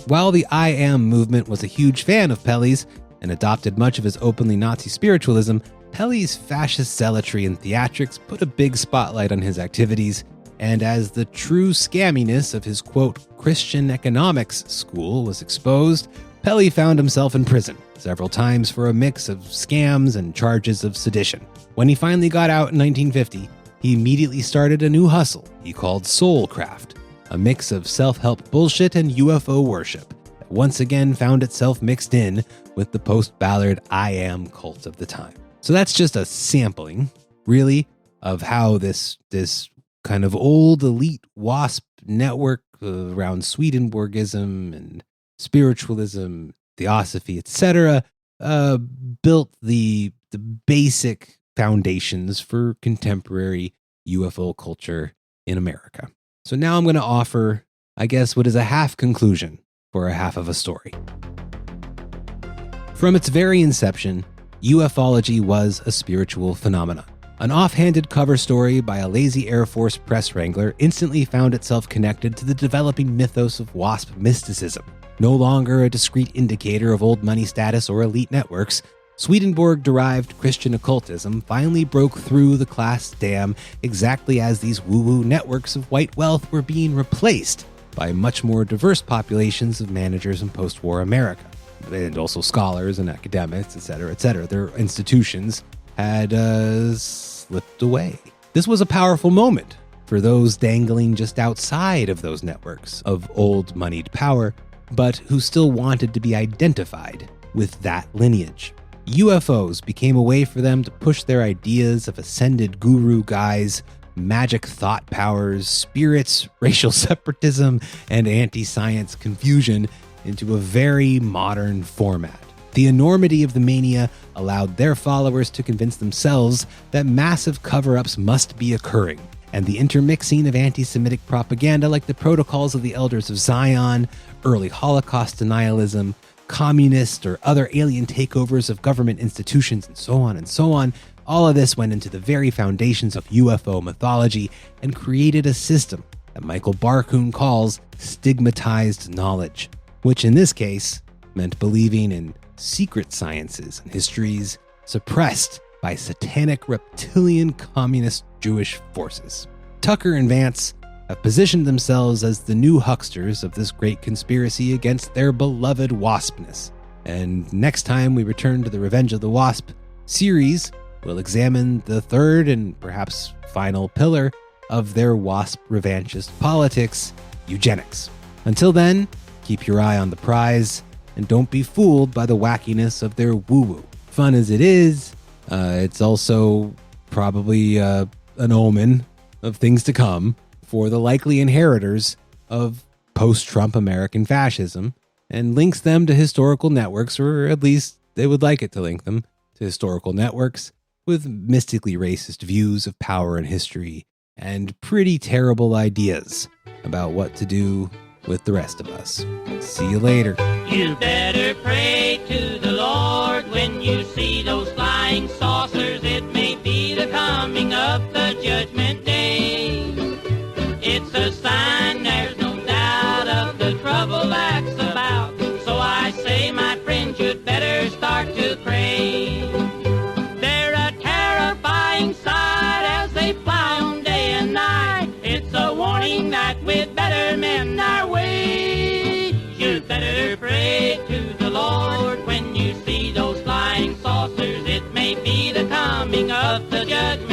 While the I Am movement was a huge fan of Pelley's and adopted much of his openly Nazi spiritualism, Pelley's fascist zealotry and theatrics put a big spotlight on his activities, and as the true scamminess of his, quote, Christian economics school was exposed, Pelley found himself in prison several times for a mix of scams and charges of sedition. When he finally got out in 1950, he immediately started a new hustle he called Soulcraft, a mix of self-help bullshit and UFO worship that once again found itself mixed in with the post-Ballard I Am cult of the time. So that's just a sampling, really, of how this kind of old elite WASP network around Swedenborgism and spiritualism, theosophy, etc., built the basic foundations for contemporary UFO culture in America. So now I'm going to offer, I guess, what is a half conclusion for a half of a story. From its very inception, UFO-ology was a spiritual phenomenon. An offhanded cover story by a lazy Air Force press wrangler instantly found itself connected to the developing mythos of WASP mysticism. No longer a discrete indicator of old money status or elite networks, Swedenborg-derived Christian occultism finally broke through the class dam exactly as these woo-woo networks of white wealth were being replaced by much more diverse populations of managers in post-war America, and also scholars and academics, etc., etc. Their institutions had slipped away. This was a powerful moment for those dangling just outside of those networks of old moneyed power, but who still wanted to be identified with that lineage. UFOs became a way for them to push their ideas of ascended guru guys, magic thought powers, spirits, racial separatism, and anti-science confusion into a very modern format. The enormity of the mania allowed their followers to convince themselves that massive cover-ups must be occurring, and the intermixing of anti-Semitic propaganda like the Protocols of the Elders of Zion, early Holocaust denialism, communist or other alien takeovers of government institutions, and so on, all of this went into the very foundations of UFO mythology and created a system that Michael Barkun calls stigmatized knowledge, which in this case meant believing in secret sciences and histories suppressed by satanic reptilian communist Jewish forces. Tucker and Vance have positioned themselves as the new hucksters of this great conspiracy against their beloved WASPness. And next time we return to the Revenge of the Wasp series, we'll examine the third and perhaps final pillar of their WASP revanchist politics, eugenics. Until then, keep your eye on the prize, and don't be fooled by the wackiness of their woo-woo. Fun as it is, it's also probably an omen of things to come for the likely inheritors of post-Trump American fascism, and links them to historical networks, or at least they would like it to link them to historical networks with mystically racist views of power and history and pretty terrible ideas about what to do with the rest of us. See you later. You better pray to the Lord when you see those flying saucers. It may be the coming of the judgment day. It's a sign, there's no doubt, of the trouble that's about. So I say, my friends, you'd better start to pray. They're a terrifying sight as they fly on day and night. It's a warning that we'd better mend our ways. You'd better pray to the Lord when you see those flying saucers. It may be the coming of the judgment.